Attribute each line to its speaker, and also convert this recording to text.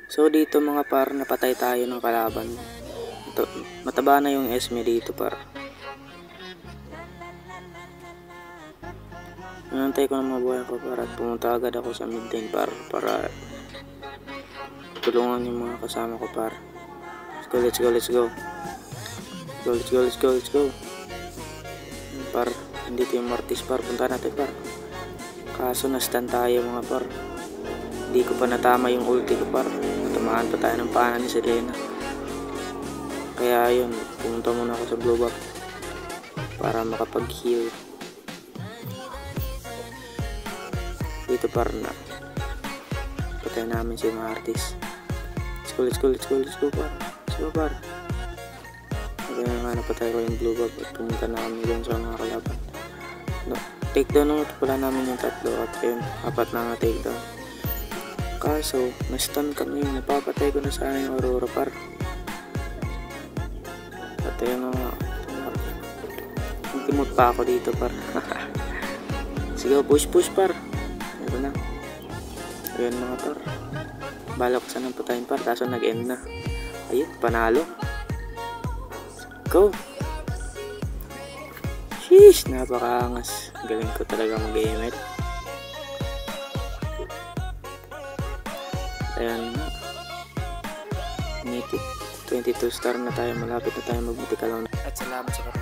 Speaker 1: So dito mga par, napatay tayo ng kalaban. Ito, mataba na yung Esme dito par. Nanantay ko na mabuhay ko par at pumunta agad ako sa mid lane par para tulungan yung mga kasama ko par. Let's go, let's go, let's go. Let's go. Par, dito yung Mortis par, punta natin par. Kaso na-stun tayo mga par. Hindi ko pa natama yung ulti ko par. Natamaan pa tayo ng pana ni Selena. Kaya yun, pumunta muna ako sa blue buff para makapag-heal. Dito par na patay namin si Martis. Let's go par. Kaya nga napatay ko yung blue buff at pumunta namin dun sa mga kalaban. No, takedown na ito pala namin yung tatlo at yun, apat na nga takedown. Kaso, na-stun kami, napapatay ko na sana yung Aurora par. At yun nga, timot pa ako dito par. Sige, push par. Ito na. Ayun mga par. Bala ko sanang patayin par, kaso nag-end na. Ayun, panalo. Go! Sheesh! Napakaangas. Galing ko talaga mag-ML. Ayan na. Mythic. 22 star na tayo. Malapit na tayo mag-mythical. At salamat sa